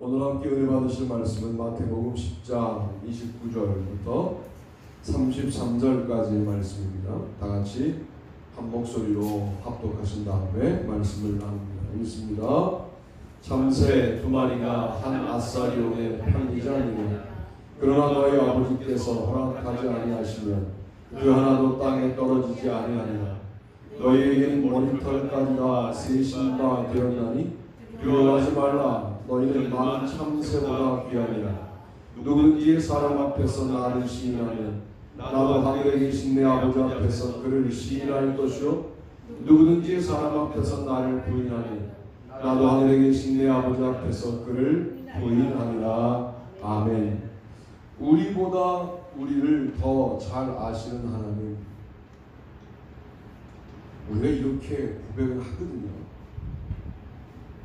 오늘 함께 은혜 받으실 말씀은 마태복음 10장 29절부터 33절까지의 말씀입니다. 다 같이 한 목소리로 합독하신 다음에 말씀을 나눕니다. 읽습니다. 참새 두 마리가 한 아사리온에 편리자니라. 그러나 너희 아버지께서 허락하지 아니하시면 그 하나도 땅에 떨어지지 아니하리라. 너희에게는 머리털까지가 새 신과 되었나니 두려워하지 말라. 너희는 많은 참새보다 귀하니라. 누구든지 사람 앞에서 나를 시인하면 나도 하늘에 계신 내 아버지 앞에서 그를 시인할 것이요 누구든지 사람 앞에서 나를 부인하면 나도 하늘에 계신 내 아버지 앞에서 그를 부인하리라. 아멘. 우리보다 우리를 더 잘 아시는 하나님, 우리가 이렇게 고백을 하거든요.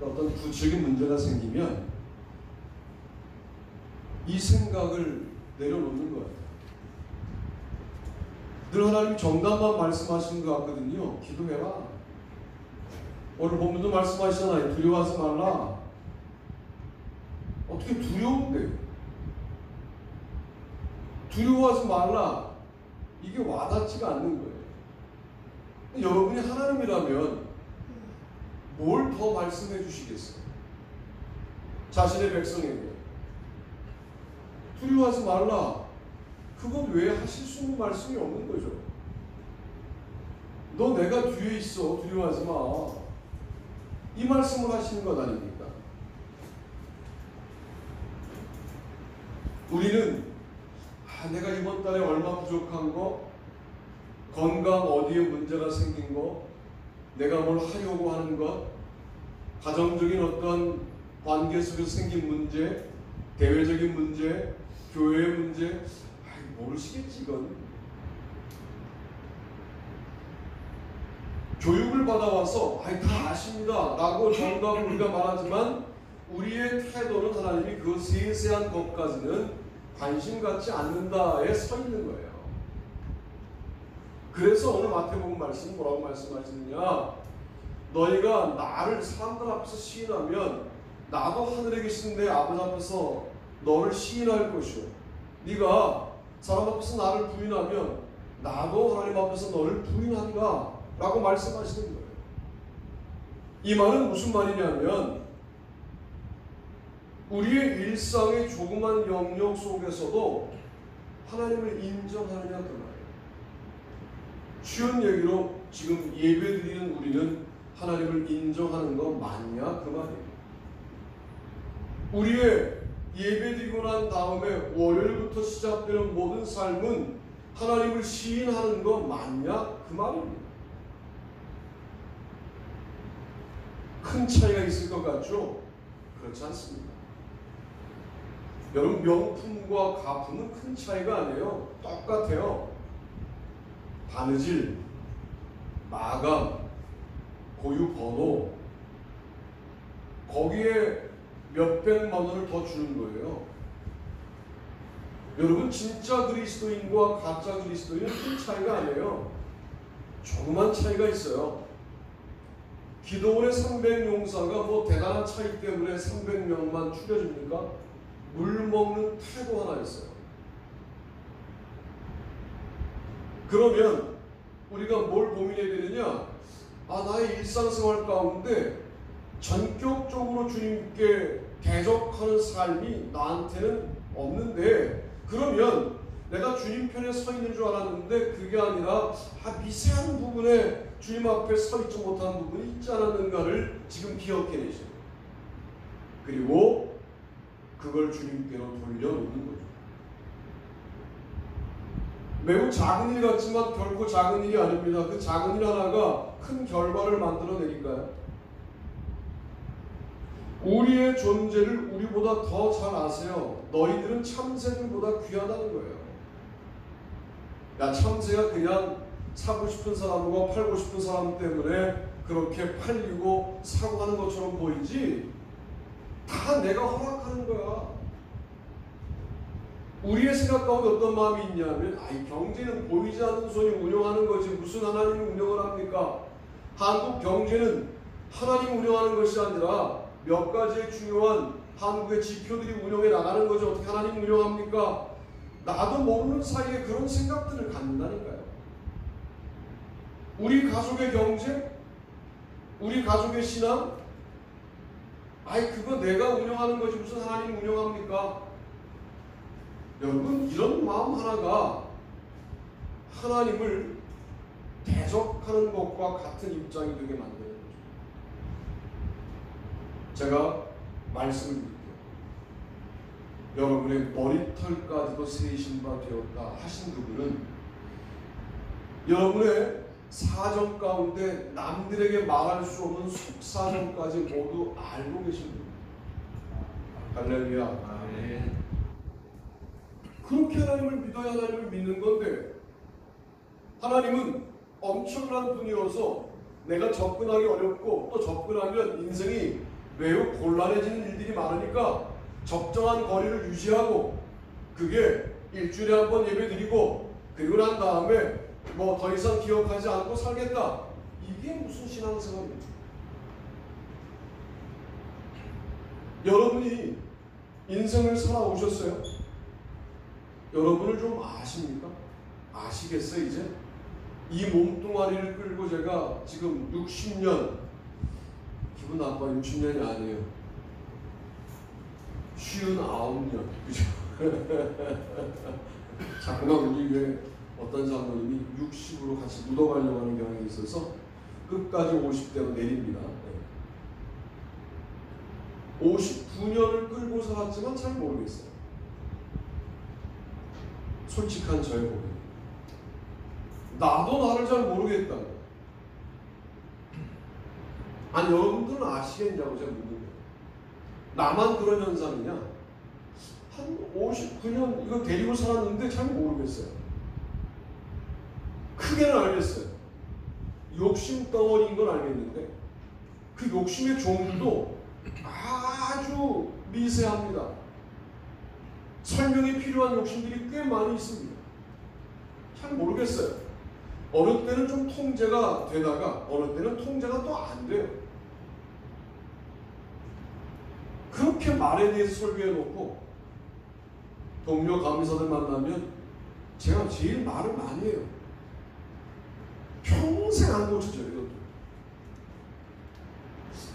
어떤 구체적인 문제가 생기면 이 생각을 내려놓는 거예요. 늘 하나님 정답만 말씀하시는 것 같거든요. 기도해라. 오늘 본문도 말씀하시잖아요. 두려워하지 말라. 어떻게 두려운데? 두려워하지 말라. 이게 와닿지가 않는 거예요. 여러분이 하나님이라면 뭘 더 말씀해 주시겠어요? 자신의 백성에게 두려워하지 말라. 그건 왜 하실 수 있는 말씀이 없는 거죠. 너 내가 뒤에 있어. 두려워하지 마. 이 말씀을 하시는 것 아닙니까? 우리는 내가 이번 달에 얼마 부족한 거, 건강 어디에 문제가 생긴 거, 내가 뭘 하려고 하는 것, 가정적인 어떤 관계 속에서 생긴 문제, 대외적인 문제, 교회의 문제, 모르시겠지 이건. 교육을 받아와서 다 아십니다 라고 정답을 우리가 말하지만 우리의 태도는 하나님이 그 세세한 것까지는 관심 갖지 않는다에 서 있는 거예요. 그래서 오늘 마태복음 말씀은 뭐라고 말씀하시느냐? 너희가 나를 사람들 앞에서 시인하면 나도 하늘에 계신 내 아버지 앞에서 너를 시인할 것이요 네가 사람 앞에서 나를 부인하면 나도 하나님 앞에서 너를 부인하리라 라고 말씀하시는 거예요. 이 말은 무슨 말이냐면 우리의 일상의 조그만 영역 속에서도 하나님을 인정하느냐 그 말이에요. 쉬운 얘기로 지금 예배드리는 우리는 하나님을 인정하는 거 맞냐 그 말이에요. 우리의 예배드리고 난 다음에 월요일부터 시작되는 모든 삶은 하나님을 시인하는 거 맞냐 그 말입니다. 큰 차이가 있을 것 같죠? 그렇지 않습니다. 여러분, 명품과 가품은 큰 차이가 아니에요. 똑같아요. 바느질, 마감, 고유 번호, 거기에 몇백만 원을 더 주는 거예요. 여러분, 진짜 그리스도인과 가짜 그리스도인은 큰 차이가 아니에요. 조그만 차이가 있어요. 기도원의 300용사가 뭐 대단한 차이 때문에 300명만 추려집니까? 물 먹는 태도 하나 있어요. 그러면 우리가 뭘 고민해야 되느냐? 나의 일상생활 가운데 전격적으로 주님께 대적하는 삶이 나한테는 없는데, 그러면 내가 주님 편에 서 있는 줄 알았는데 그게 아니라 미세한 부분에 주님 앞에 서 있지 못한 부분이 있지 않았는가를 지금 기억해내셔요. 그리고 그걸 주님께로 돌려놓는 거죠. 매우 작은 일 같지만 결코 작은 일이 아닙니다. 그 작은 일 하나가 큰 결과를 만들어내니까요. 우리의 존재를 우리보다 더 잘 아세요. 너희들은 참새들보다 귀하다는 거예요. 참새가 그냥 사고 싶은 사람과 팔고 싶은 사람 때문에 그렇게 팔리고 사고 하는 것처럼 보이지, 다 내가 허락하는 거야. 우리의 생각 가운데 어떤 마음이 있냐면 경제는 보이지 않는 손이 운영하는 거지 무슨 하나님이 운영을 합니까? 한국 경제는 하나님 운영하는 것이 아니라 몇 가지의 중요한 한국의 지표들이 운영해 나가는 거죠. 어떻게 하나님 운영합니까? 나도 모르는 사이에 그런 생각들을 갖는다니까요. 우리 가족의 경제, 우리 가족의 신앙, 아이 그거 내가 운영하는 거지 무슨 하나님 운영합니까? 여러분 이런 마음 하나가 하나님을 대적하는 것과 같은 입장이 되게 만드는 거죠. 제가 말씀을 드릴게요. 여러분의 머리털까지도 세이신 바 되었다 하신 그분은 여러분의 사정 가운데 남들에게 말할 수 없는 속사정까지 모두 알고 계신 분입니다. 할렐루야. 아멘. 그렇게 하나님을 믿어야 하나님을 믿는 건데 하나님은 엄청난 분이어서 내가 접근하기 어렵고 또 접근하면 인생이 매우 곤란해지는 일들이 많으니까 적정한 거리를 유지하고 그게 일주일에 한 번 예배 드리고 그리고 난 다음에 뭐 더 이상 기억하지 않고 살겠다. 이게 무슨 신앙생활입니까? 여러분이 인생을 살아오셨어요? 여러분을 좀 아십니까? 아시겠어요 이제? 이 몸뚱아리를 끌고 제가 지금 60년, 기분 나빠 60년이 아니에요. 59년, 그죠? 잠깐 우리 교회 어떤 장로님이 60으로 같이 묻어가려고 하는 경향이 있어서 끝까지 50대로 내립니다. 59년을 끌고 살았지만 잘 모르겠어요. 솔직한 저의 고백. 나도 나를 잘 모르겠다. 아니 여러분들은 아시겠냐고 제가 묻는 거예요. 나만 그런 현상이냐? 한 59년 이거 데리고 살았는데 잘 모르겠어요. 크게는 알겠어요. 욕심 덩어리인 건 알겠는데 그 욕심의 종류도 아주 미세합니다. 설명이 필요한 욕심들이 꽤 많이 있습니다. 잘 모르겠어요. 어느 때는 좀 통제가 되다가 어느 때는 통제가 또 안 돼요. 그렇게 말에 대해서 설교해 놓고 동료 감리사들 만나면 제가 제일 말을 많이 해요. 평생 안 고쳐져요. 이것도.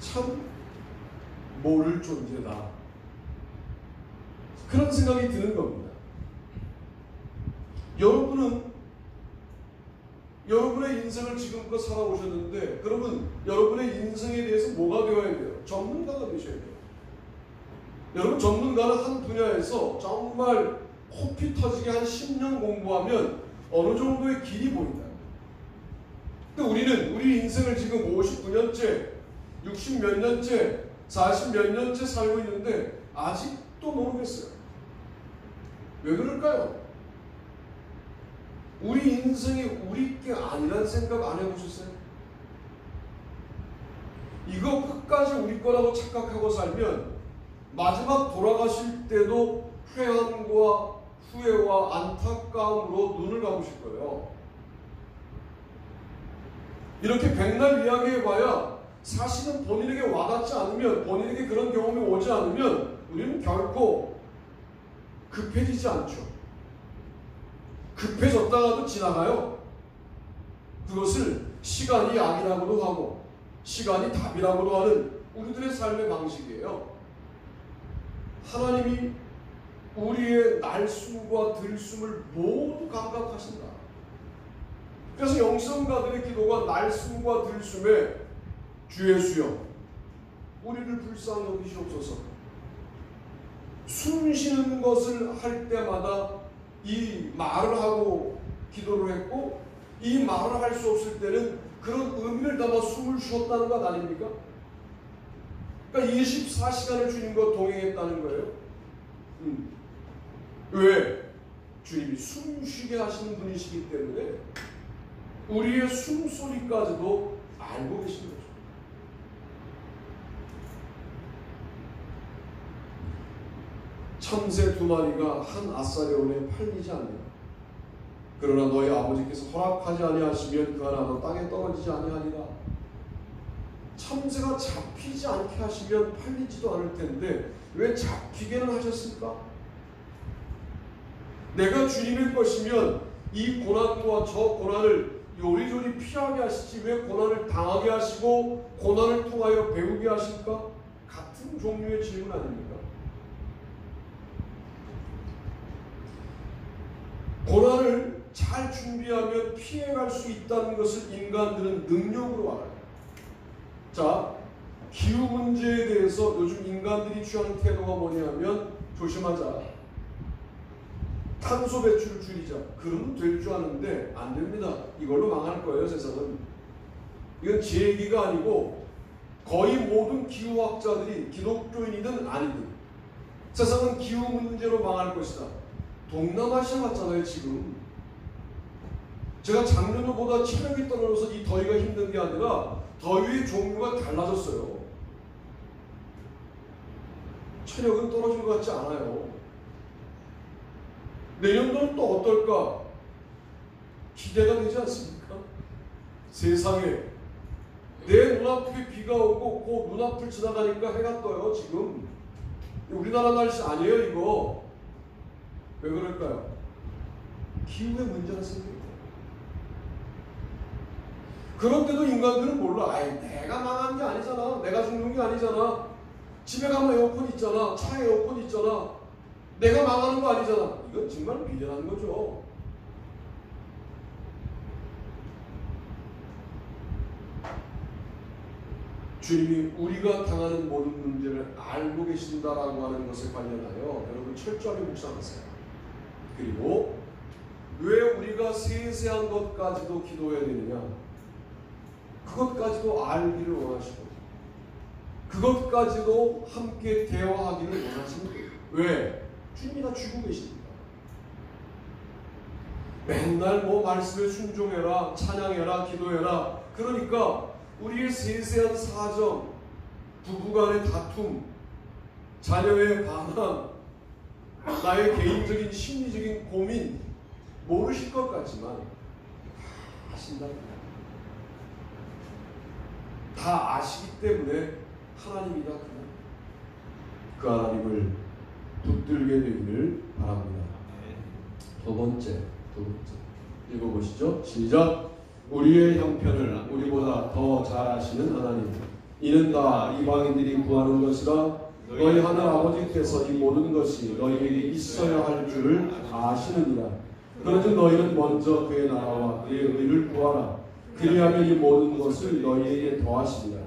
참 모를 존재다. 그런 생각이 드는 겁니다. 여러분은 여러분의 인생을 지금껏 살아오셨는데 그러면 여러분의 인생에 대해서 뭐가 되어야 돼요? 전문가가 되셔야 돼요. 여러분 전문가는 한 분야에서 정말 코피 터지게 한 10년 공부하면 어느 정도의 길이 보인다. 근데 우리는 우리 인생을 지금 59년째, 60 몇 년째, 40 몇 년째 살고 있는데 아직도 모르겠어요. 왜 그럴까요? 우리 인생이 우리 게 아니란 생각 안 해보셨어요? 이거 끝까지 우리 거라고 착각하고 살면 마지막 돌아가실 때도 회한과 후회와 안타까움으로 눈을 감으실 거예요. 이렇게 백날 이야기해봐야 사실은 본인에게 와닿지 않으면, 본인에게 그런 경험이 오지 않으면 우리는 결코 급해지지 않죠. 급해졌다가도 지나가요. 그것을 시간이 약이라고도 하고 시간이 답이라고도 하는 우리들의 삶의 방식이에요. 하나님이 우리의 날숨과 들숨을 모두 감각하신다. 그래서 영성가들의 기도가 날숨과 들숨에 주 예수여 우리를 불쌍히 여기시옵소서. 숨 쉬는 것을 할 때마다 이 말을 하고 기도를 했고 이 말을 할 수 없을 때는 그런 의미를 담아 숨을 쉬었다는 것 아닙니까? 그러니까 24시간을 주님과 동행했다는 거예요. 왜? 주님이 숨 쉬게 하시는 분이시기 때문에 우리의 숨소리까지도 알고 계신 거죠. 참새 2마리가 한 아사리온에 팔리지 않는다. 그러나 너희 아버지께서 허락하지 아니하시면 그 하나도 땅에 떨어지지 아니하리라. 참새가 잡히지 않게 하시면 팔리지도 않을 텐데 왜 잡히게는 하셨을까? 내가 주님의 것이면 이 고난과 저 고난을 요리조리 피하게 하시지 왜 고난을 당하게 하시고 고난을 통하여 배우게 하실까? 같은 종류의 질문 아닙니까? 고난을 잘 준비하면 피해갈 수 있다는 것을 인간들은 능력으로 알아요. 자, 기후 문제에 대해서 요즘 인간들이 취하는 태도가 뭐냐면 조심하자. 탄소 배출을 줄이자. 그러면 될 줄 아는데 안 됩니다. 이걸로 망할 거예요, 세상은. 이건 제 얘기가 아니고 거의 모든 기후학자들이 기독교인이든 아니든 세상은 기후 문제로 망할 것이다. 동남아시아 같잖아요, 지금. 제가 작년보다 체력이 떨어져서 이 더위가 힘든 게 아니라 더위의 종류가 달라졌어요. 체력은 떨어진 것 같지 않아요. 내년도는 또 어떨까? 기대가 되지 않습니까? 세상에 내 눈앞에 비가 오고 그 눈앞을 지나가니까 해가 떠요. 지금 우리나라 날씨 아니에요 이거. 왜 그럴까요? 기후의 문제가 생깁니다. 그런데도 인간들은 몰라. 아이, 내가 망한 게 아니잖아. 내가 죽는 게 아니잖아. 집에 가면 에어컨 있잖아. 차에 에어컨 있잖아. 내가 망하는 거 아니잖아. 이건 정말 미련한 거죠. 주님이 우리가 당하는 모든 문제를 알고 계신다라고 하는 것에 관련하여 여러분 철저하게 묵상하세요. 그리고 왜 우리가 세세한 것까지도 기도해야 되느냐? 그것까지도 알기를 원하시고 그것까지도 함께 대화하기를 원하시는 거예요. 왜? 주님이 다 쥐고 계십니다. 맨날 뭐 말씀에 순종해라, 찬양해라, 기도해라. 그러니까 우리의 세세한 사정, 부부간의 다툼, 자녀의 반항, 나의 개인적인 심리적인 고민 모르실 것 같지만 아신다. 다 아시기 때문에 하나님이다. 그 하나님을 붙들게 되기를 바랍니다. 두 번째 읽어보시죠. 시작. 우리의 형편을 우리보다 더 잘 아시는 하나님, 이는 다 이방인들이 구하는 것이라 너희 하늘 아버지께서 이 모든 것이 너희에게 있어야 할 줄을 아시느니라. 그런즉 너희는 먼저 그의 나라와 그의 의를 구하라. 그리하면 이 모든 것을 너희에게 더하시리라.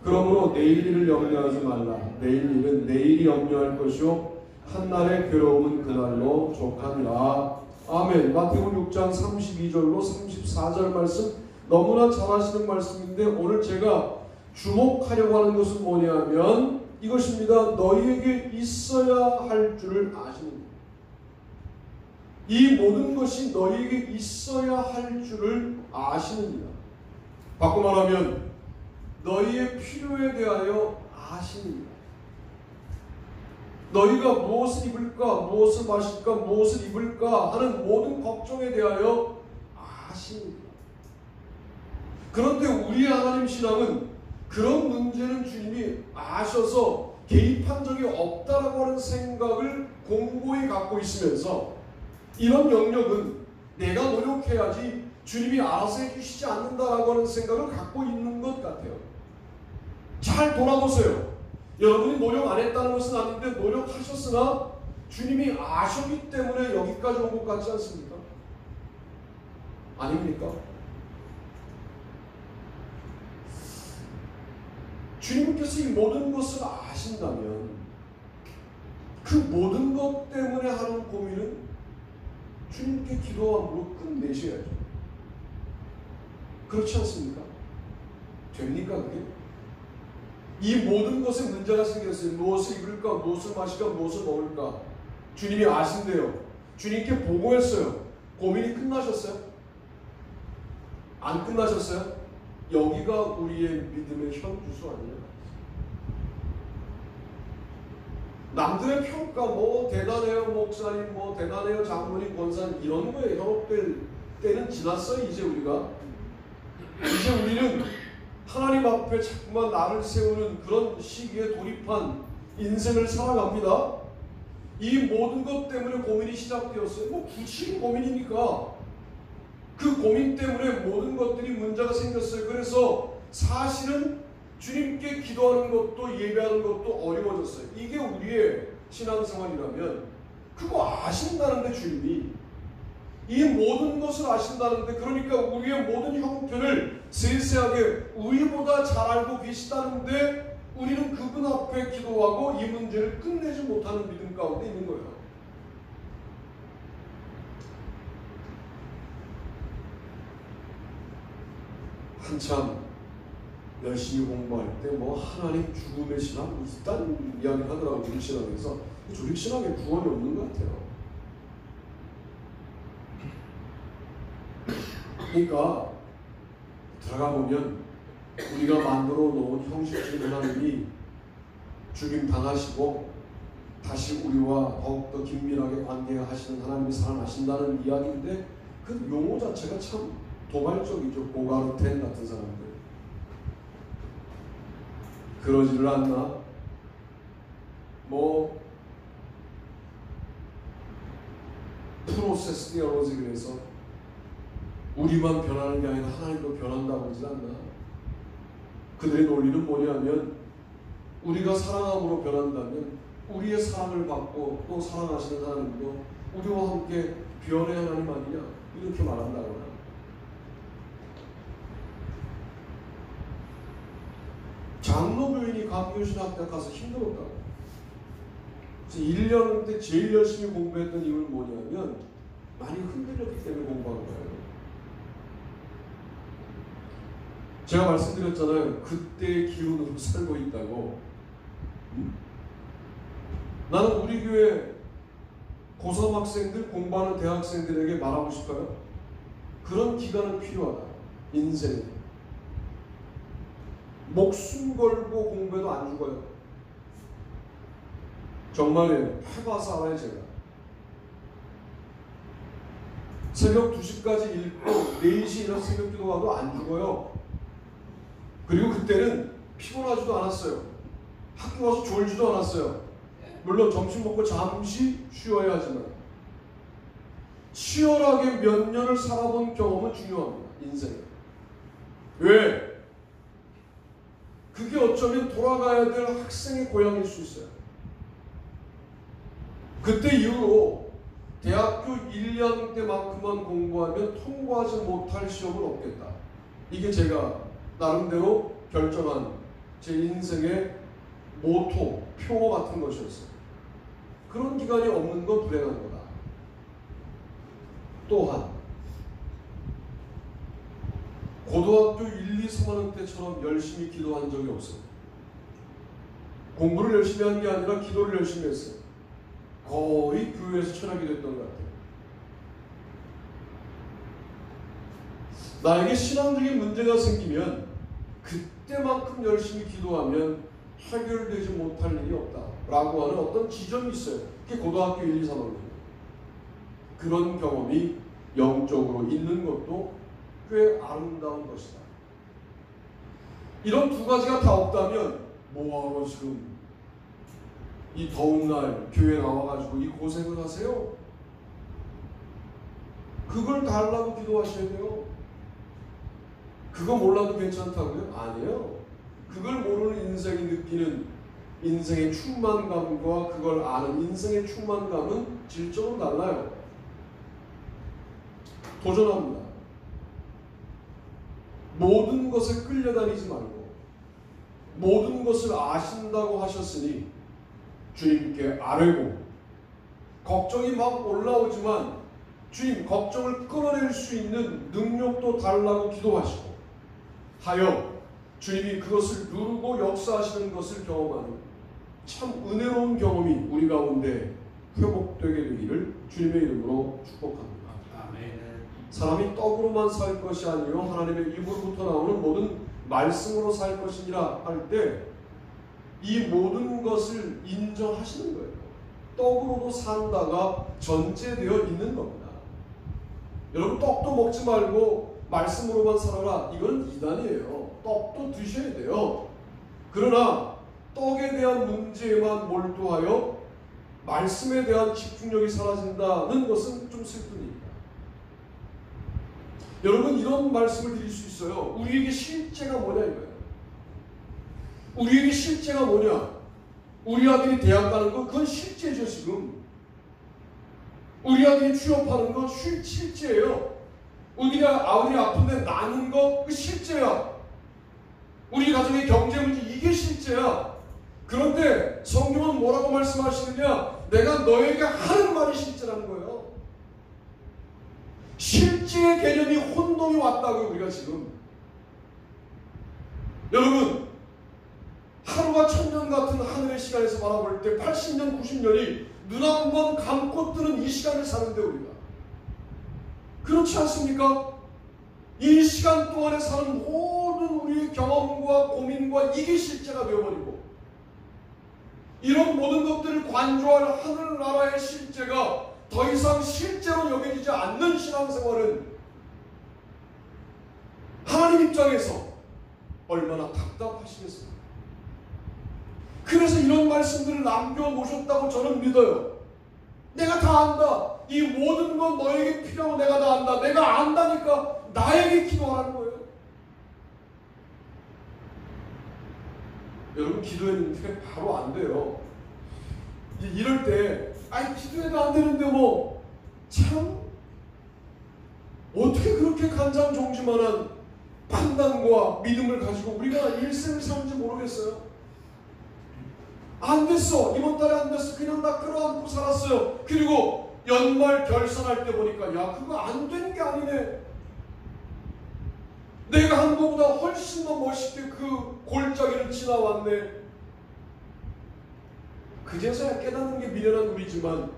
그러므로 내일 일을 염려하지 말라. 내일 일은 내일이 염려할 것이요 한날의 괴로움은 그날로 족하니라. 아멘. 마태복음 6장 32절로 34절 말씀 너무나 잘 아시는 말씀인데 오늘 제가 주목하려고 하는 것은 뭐냐면 이것입니다. 너희에게 있어야 할 줄을 아시는 것. 이 모든 것이 너희에게 있어야 할 줄을 아시느니라. 바꿔 말하면 너희의 필요에 대하여 아시느니라. 너희가 무엇을 입을까, 무엇을 마실까, 무엇을 입을까 하는 모든 걱정에 대하여 아시느니라. 그런데 우리 하나님 신앙은 그런 문제는 주님이 아셔서 개입한 적이 없다라고 하는 생각을 공고히 갖고 있으면서 이런 영역은 내가 노력해야지 주님이 알아서 해주시지 않는다라고 하는 생각을 갖고 있는 것 같아요. 잘 돌아보세요. 여러분이 노력 안 했다는 것은 아닌데 노력하셨으나 주님이 아셨기 때문에 여기까지 온 것 같지 않습니까? 아닙니까? 주님께서 이 모든 것을 아신다면 그 모든 것 때문에 하는 고민은 주님께 기도와 무릎 꿇고 내셔야죠. 그렇지 않습니까? 됩니까 그게? 이 모든 것에 문제가 생겼어요. 무엇을 입을까, 무엇을 마실까, 무엇을 먹을까. 주님이 아신대요. 주님께 보고했어요. 고민이 끝나셨어요? 안 끝나셨어요? 여기가 우리의 믿음의 현주소 아니에요? 남들의 평가 뭐 대단해요 목사님, 뭐 대단해요 장로님, 권사님 이런 거에 현혹될 때는 지났어요. 이제 우리는 하나님 앞에 자꾸만 나를 세우는 그런 시기에 돌입한 인생을 살아갑니다. 이 모든 것 때문에 고민이 시작되었어요. 뭐 굳이 고민이니까 그 고민 때문에 모든 것들이 문제가 생겼어요. 그래서 사실은 주님께 기도하는 것도 예배하는 것도 어려워졌어요. 이게 우리의 신앙생활이라면 그거 아신다는데 주님이 이 모든 것을 아신다는데, 그러니까 우리의 모든 형편을 세세하게 우리보다 잘 알고 계시다는데 우리는 그분 앞에 기도하고 이 문제를 끝내지 못하는 믿음 가운데 있는 거예요. 한참 열심히 공부할 때 뭐 하나님 죽음의 신앙 있다는 이야기를 하더라고요. 조직신학에서. 조직신학에 구원이 없는 것 같아요. 그러니까 들어가 보면 우리가 만들어 놓은 형식적인 하나님이 죽임 당하시고 다시 우리와 더욱더 긴밀하게 관계하시는 하나님이 살아나신다는 이야기인데 그 용어 자체가 참 도발적이죠. 고가르텐 같은 사람들. 그러지를 않나? 뭐 프로세스 디얼로지, 그래서 우리만 변하는 게 아니라 하나님도 변한다고 하지 않나? 그들의 논리는 뭐냐면 우리가 사랑함으로 변한다면 우리의 사랑을 받고 또 사랑하시는 하나님도 우리와 함께 변의 하나님 아니냐? 이렇게 말한다거나. 장로 부인이 감교신학대 가서 힘들었다고. 그래서 1년 때 제일 열심히 공부했던 이유는 뭐냐면 많이 흔들렸기 때문에 공부한 거예요. 제가 말씀드렸잖아요. 그때의 기운으로 살고 있다고. 나는 우리 교회 고3 학생들, 공부하는 대학생들에게 말하고 싶어요. 그런 기간은 필요하다. 인생에. 목숨 걸고 공부해도 안 죽어요. 정말이에요. 해봐서 알아요. 제가 새벽 2시까지 읽고 4시 일어나서 새벽 기도하도 안 죽어요. 그리고 그때는 피곤하지도 않았어요. 학교 가서 졸지도 않았어요. 물론 점심 먹고 잠시 쉬어야 하지만 치열하게 몇 년을 살아본 경험은 중요합니다. 인생에. 왜? 그게 어쩌면 돌아가야 될 학생의 고향일 수 있어요. 그때 이후로 대학교 1년 때만큼만 공부하면 통과하지 못할 시험은 없겠다. 이게 제가 나름대로 결정한 제 인생의 모토, 표 같은 것이었어요. 그런 기간이 없는 건 불행한 거다. 또한 고등학교 1, 2, 3학년 때처럼 열심히 기도한 적이 없어요. 공부를 열심히 한 게 아니라 기도를 열심히 했어요. 거의 교회에서 철학이 됐던 것 같아요. 나에게 신앙적인 문제가 생기면 그때만큼 열심히 기도하면 해결되지 못할 일이 없다 라고 하는 어떤 지점이 있어요. 그게 고등학교 1, 2, 3학년이에요. 그런 경험이 영적으로 있는 것도 꽤 아름다운 것이다. 이런 두 가지가 다 없다면 뭐하러 지금 이 더운 날 교회 나와가지고 이 고생을 하세요? 그걸 달라고 기도하셔야 돼요. 그거 몰라도 괜찮다고요? 아니에요. 그걸 모르는 인생이 느끼는 인생의 충만감과 그걸 아는 인생의 충만감은 질적으로 달라요. 도전합니다. 모든 것에 끌려다니지 말고 모든 것을 아신다고 하셨으니 주님께 아뢰고, 걱정이 막 올라오지만 주님 걱정을 끌어낼 수 있는 능력도 달라고 기도하시고 하여 주님이 그것을 누르고 역사하시는 것을 경험하는 참 은혜로운 경험이 우리 가운데 회복되게 되기를 주님의 이름으로 축복합니다. 아멘. 사람이 떡으로만 살 것이 아니요 하나님의 입으로부터 나오는 모든 말씀으로 살 것이니라 할 때 이 모든 것을 인정하시는 거예요. 떡으로도 산다가 전제되어 있는 겁니다. 여러분 떡도 먹지 말고 말씀으로만 살아라. 이건 이단이에요. 떡도 드셔야 돼요. 그러나 떡에 대한 문제에만 몰두하여 말씀에 대한 집중력이 사라진다는 것은 좀 슬픈 일입니다. 여러분, 이런 말씀을 드릴 수 있어요. 우리에게 실제가 뭐냐 이거예요. 우리에게 실제가 뭐냐? 우리 아들이 대학 가는 거 그건 실제죠. 지금 우리 아들이 취업하는 거 실제예요. 우리 아픈데 나는 거 그 실제야. 우리 가정의 경제 문제 이게 실제야. 그런데 성경은 뭐라고 말씀하시느냐? 내가 너에게 하는 말이 실제라는 거예요. 실제의 개념이 혼동이 왔다고요. 우리가 지금 여러분, 하루가 천년 같은 하늘의 시간에서 바라볼 때 80년, 90년이 눈 한 번 감고 뜨는 이 시간을 사는데 우리가 그렇지 않습니까? 이 시간 동안에 사는 모든 우리의 경험과 고민과 이게 실제가 되어버리고 이런 모든 것들을 관조할 하늘나라의 실제가 더 이상 실제로 여겨지지 않는 신앙생활은 하나님 입장에서 얼마나 답답하시겠습니까? 그래서 이런 말씀들을 남겨놓으셨다고 저는 믿어요. 내가 다 안다. 이 모든 건 너에게 필요하고 내가 다 안다. 내가 안다니까 나에게 기도하라는 거예요. 여러분, 기도했는데 바로 안 돼요. 이럴 때 기도해도 안 되는데 참 어떻게 그렇게 간장종지만한 판단과 믿음을 가지고 우리가 일생을 사는지 모르겠어요. 안 됐어. 이번 달에 안 됐어. 그냥 나 끌어안고 살았어요. 그리고 연말 결산할 때 보니까 야, 그거 안 된 게 아니네. 내가 한 것보다 훨씬 더 멋있게 그 골짜기를 지나왔네. 그제서야 깨닫는 게 미련한 우리지만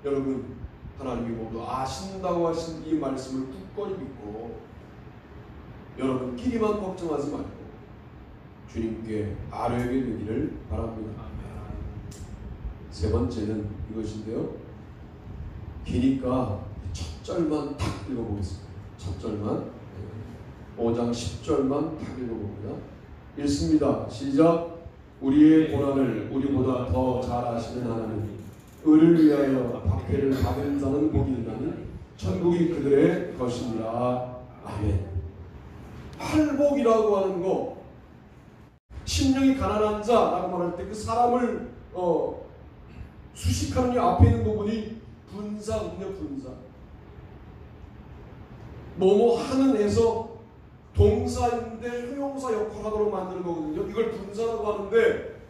여러분, 하나님이 모두 아신다고 하신 이 말씀을 굳건히 믿고 여러분끼리만 걱정하지 말고 주님께 아뢰게 되기를 바랍니다. 세 번째는 이것인데요. 기니까 첫 절만 딱 읽어보겠습니다. 첫 절만 5장 10절만 딱 읽어봅니다. 읽습니다. 시작. 우리의 고난을 우리보다 더 잘 아시는 하나님, 의를 위하여 박해를 받은 자는 복이 있나니 천국이 그들의 것이니라. 아멘. 팔복이라고 하는 거, 심령이 가난한 자라고 말할 때 그 사람을 수식하는 이 앞에 있는 부분이 분사군요. 분사. 뭐뭐 하는 에서 동사인데 형용사 역할을 하도록 만드는 거거든요. 이걸 분사라고 하는데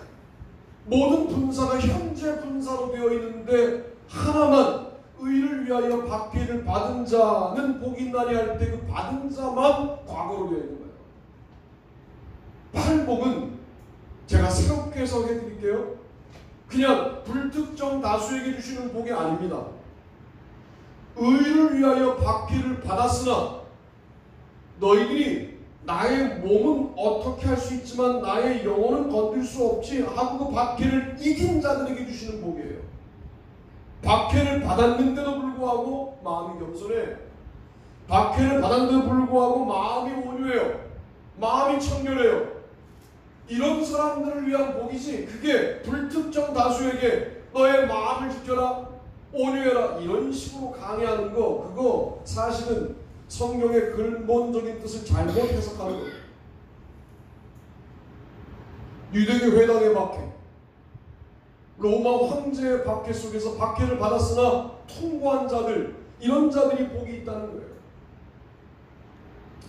모든 분사가 현재 분사로 되어 있는데 하나만 의를 위하여 박해를 받은 자는 복이 있나니 할 때 그 받은 자만 과거로 되어 있는 거예요. 팔복은 제가 새롭게 해석해 드릴게요. 그냥 불특정 다수에게 주시는 복이 아닙니다. 의를 위하여 박해를 받았으나 너희들이 나의 몸은 어떻게 할 수 있지만 나의 영혼은 건들 수 없지 하고 그 박해를 이긴 자들에게 주시는 복이에요. 박해를 받았는데도 불구하고 마음이 겸손해. 박해를 받았는데도 불구하고 마음이 온유해요. 마음이 청결해요. 이런 사람들을 위한 복이지, 그게 불특정 다수에게 너의 마음을 지켜라, 온유해라 이런 식으로 강의하는 거, 그거 사실은 성경의 근본적인 뜻을 잘못 해석하는 거예요. 유대교 회당의 박해, 로마 황제의 박해 속에서 박해를 받았으나 통과한 자들, 이런 자들이 복이 있다는 거예요.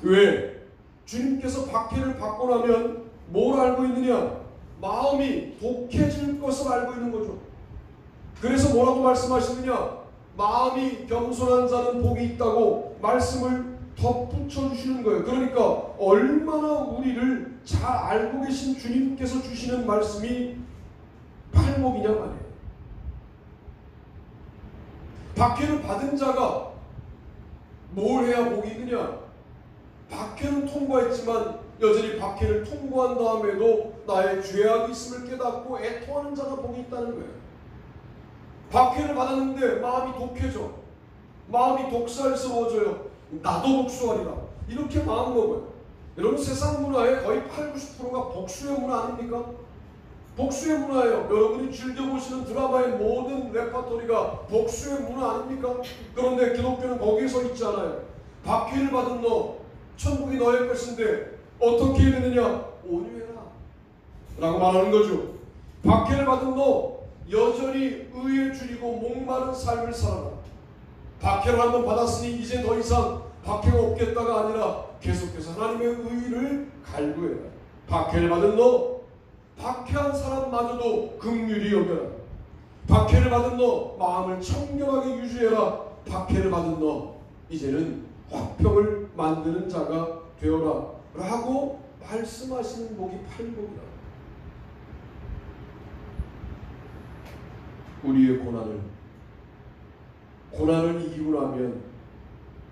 왜? 주님께서 박해를 받고 나면 뭘 알고 있느냐? 마음이 독해질 것을 알고 있는 거죠. 그래서 뭐라고 말씀하시느냐? 마음이 겸손한 자는 복이 있다고 말씀을 덧붙여 주시는 거예요. 그러니까 얼마나 우리를 잘 알고 계신 주님께서 주시는 말씀이 팔복이냐 말이에요. 박해를 받은 자가 뭘 해야 복이 있느냐? 박해는 통과했지만 여전히 박해를 통과한 다음에도 나의 죄악이 있음을 깨닫고 애통하는 자가 복이 있다는 거예요. 박해를 받았는데 마음이 독해져, 마음이 독살스러워져요. 나도 복수하리라 이렇게 마음 먹어요. 여러분 세상 문화의 거의 8, 90%가 복수의 문화 아닙니까? 복수의 문화예요. 여러분이 즐겨보시는 드라마의 모든 레퍼토리가 복수의 문화 아닙니까? 그런데 기독교는 거기에서 있지 않아요. 박해를 받은 너, 천국이 너의 것인데 어떻게 해야 되느냐? 온유해라 라고 말하는 거죠. 박해를 받은 너, 여전히 의에 줄이고 목마른 삶을 살아라. 박해를 한번 받았으니 이제 더 이상 박해가 없겠다가 아니라 계속해서 하나님의 의를 갈구해라. 박해를 받은 너, 박해한 사람마저도 긍휼히 여겨라. 박해를 받은 너, 마음을 청결하게 유지해라. 박해를 받은 너, 이제는 화평을 만드는 자가 되어라 라고 말씀하시는 복이 팔복이라. 우리의 고난을 이기고 나면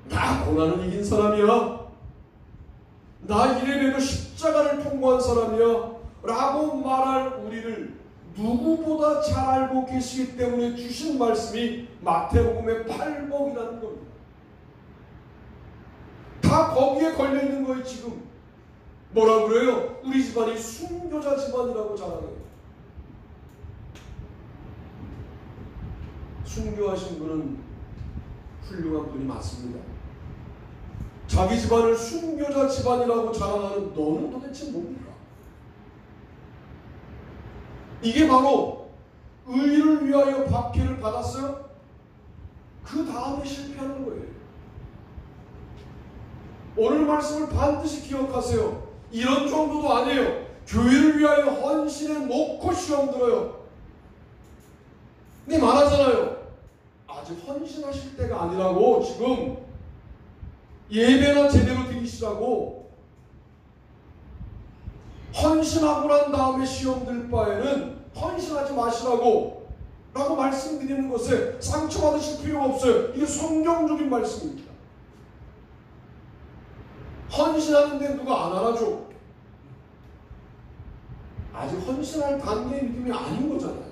나 고난을 이긴 사람이야, 나 이래봬도 십자가를 통과한 사람이야 라고 말할 우리를 누구보다 잘 알고 계시기 때문에 주신 말씀이 마태복음의 팔복이라는 겁니다. 다 거기에 걸려있는 거예요. 지금 뭐라 그래요? 우리 집안이 순교자 집안이라고 자랑해요. 순교하신 분은 훌륭한 분이 맞습니다. 자기 집안을 순교자 집안이라고 자랑하는 너는 도대체 뭡니까? 이게 바로 의를 위하여 박해를 받았어요? 그 다음에 실패하는 거예요. 오늘 말씀을 반드시 기억하세요. 이런 정도도 아니에요. 교회를 위하여 헌신해 놓고 시험 들어요. 근데 말하잖아요. 아직 헌신하실 때가 아니라고. 지금 예배나 제대로 드리시라고. 헌신하고 난 다음에 시험 들 바에는 헌신하지 마시라고 라고 말씀드리는 것에 상처받으실 필요가 없어요. 이게 성경적인 말씀입니다. 헌신하는데 누가 안 알아줘? 아직 헌신할 단계의 믿음이 아닌 거잖아요.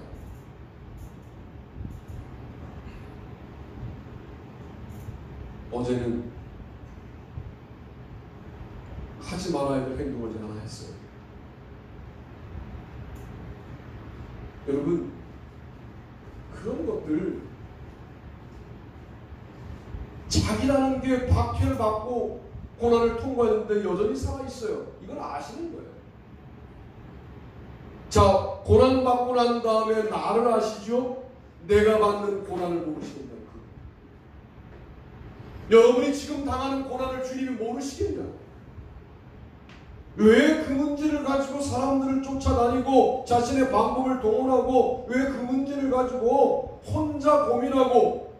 어제는 하지 말아야 될 행동을 제가 하나 했어요. 여러분, 그런 것들, 자기라는 게 박해를 받고 고난을 통과했는데 여전히 살아있어요. 이걸 아시는 거예요. 자, 고난받고 난 다음에 나를 아시죠? 내가 받는 고난을 모르시겠냐. 여러분이 지금 당하는 고난을 주님이 모르시겠냐? 왜 그 문제를 가지고 사람들을 쫓아다니고 자신의 방법을 동원하고 왜 그 문제를 가지고 혼자 고민하고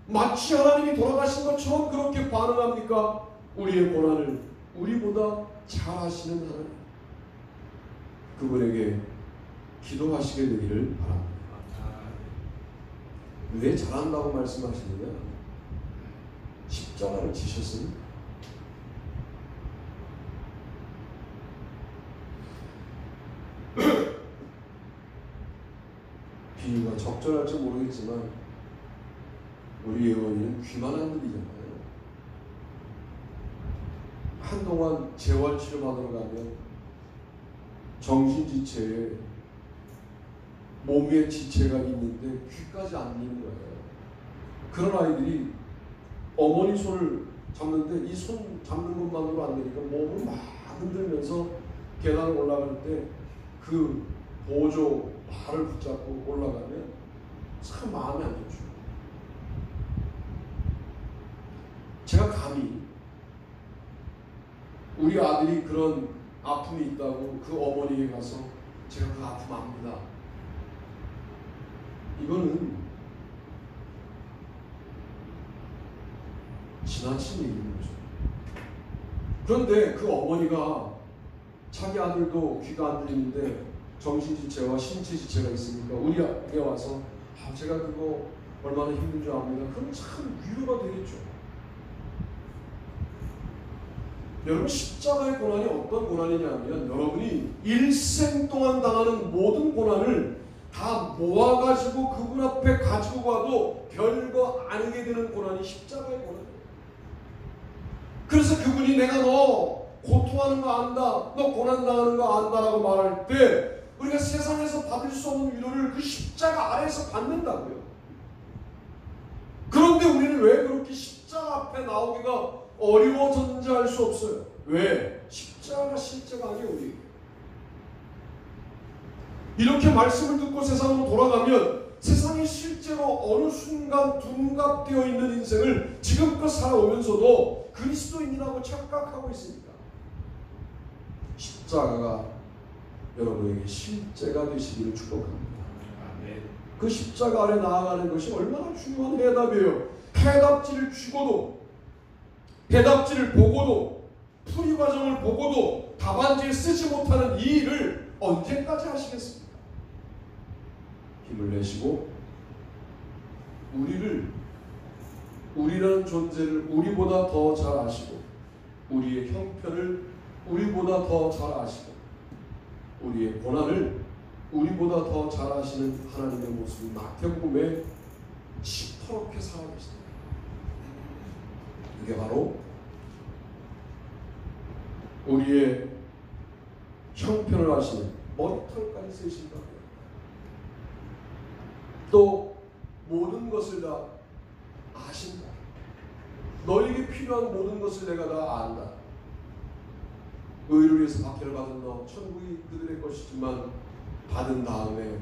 마치 하나님이 돌아가신 것처럼 그렇게 반응합니까? 우리의 고난을 우리보다 잘 아시는 하나님, 그분에게 기도하시게 되기를 바랍니다. 왜 잘한다고 말씀하시느냐? 십자가를 지셨습니다. 비유가 적절할지 모르겠지만 우리 예원이는 귀만 한 일이잖아요. 한동안 재활치료 받으러 가면 정신지체에 몸에 지체가 있는데 귀까지 안 들리는 거예요. 그런 아이들이 어머니 손을 잡는데 이 손 잡는 것만으로 안 되니까 몸을 막 흔들면서 계단을 올라갈 때 그 보조 발을 붙잡고 올라가면 참 마음이 안 좋죠. 제가 감히 우리 아들이 그런 아픔이 있다고 그 어머니에게 가서 제가 그 아픔 압니다. 이거는 지나친 얘기인 거죠. 그런데 그 어머니가 자기 아들도 귀가 안 들리는데 정신지체와 신체지체가 있으니까 우리에게 와서 제가 그거 얼마나 힘든 줄 압니다. 그럼 참 위로가 되겠죠. 여러분, 십자가의 고난이 어떤 고난이냐면 여러분이 일생 동안 당하는 모든 고난을 다 모아가지고 그분 앞에 가지고 가도 별거 아니게 되는 고난이 십자가의 고난이에요. 그래서 그분이 내가 너 고통하는 거 안다, 너 고난당하는 거 안다라고 말할 때 우리가 세상에서 받을 수 없는 위로를 그 십자가 아래에서 받는다고요. 그런데 우리는 왜 그렇게 십자가 앞에 나오기가 어려워졌는지 알 수 없어요. 왜? 십자가가 실제가 아니에요. 우리 이렇게 말씀을 듣고 세상으로 돌아가면 세상이 실제로 어느 순간 둔갑되어 있는 인생을 지금껏 살아오면서도 그리스도인이라고 착각하고 있습니다. 십자가가 여러분에게 실제가 되시기를 축복합니다. 그 십자가 아래 나아가는 것이 얼마나 중요한 해답이에요. 해답지를 주고도, 해답지를 보고도, 풀이 과정을 보고도 답안지를 쓰지 못하는 이 일을 언제까지 하시겠습니까? 힘을 내시고 우리라는 존재를 우리보다 더 잘 아시고, 우리의 형편을 우리보다 더 잘 아시고, 우리의 고난을 우리보다 더 잘 아시는 하나님의 모습이 마태복음에 시퍼렇게 살아계십니다. 이게 바로 우리의 형편을 아시는, 머리털까지 쓰신다. 또 모든 것을 다 아신다. 너에게 필요한 모든 것을 내가 다 안다. 의를 위해서 박해를 받은 너, 천국이 그들의 것이지만 받은 다음에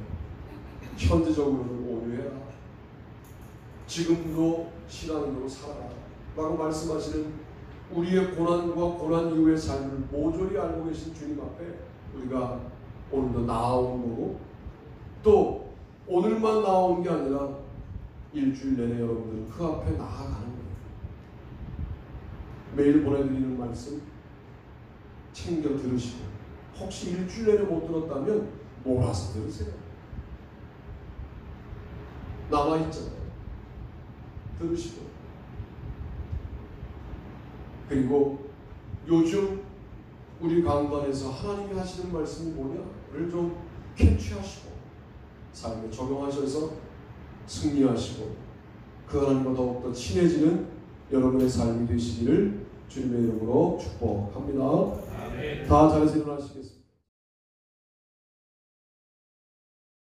현재적으로는 온유해라. 지금도 신앙으로 살아라 라고 말씀하시는 우리의 고난과 고난 이후의 삶을 모조리 알고 계신 주님 앞에 우리가 오늘도 나아온 거고, 또 오늘만 나온 게 아니라 일주일 내내 여러분들은 그 앞에 나아가는 거예요. 매일 보내드리는 말씀 챙겨 들으시고, 혹시 일주일 내내 못 들었다면 몰아서 들으세요. 남아있잖아요. 들으시고, 그리고 요즘 우리 강단에서 하나님이 하시는 말씀이 뭐냐를 좀 캐치하시고 삶에 적용하셔서 승리하시고 그 하나님과 더욱더 친해지는 여러분의 삶이 되시기를 주님의 이름으로 축복합니다. 다 자리에서 일어나시겠습니다.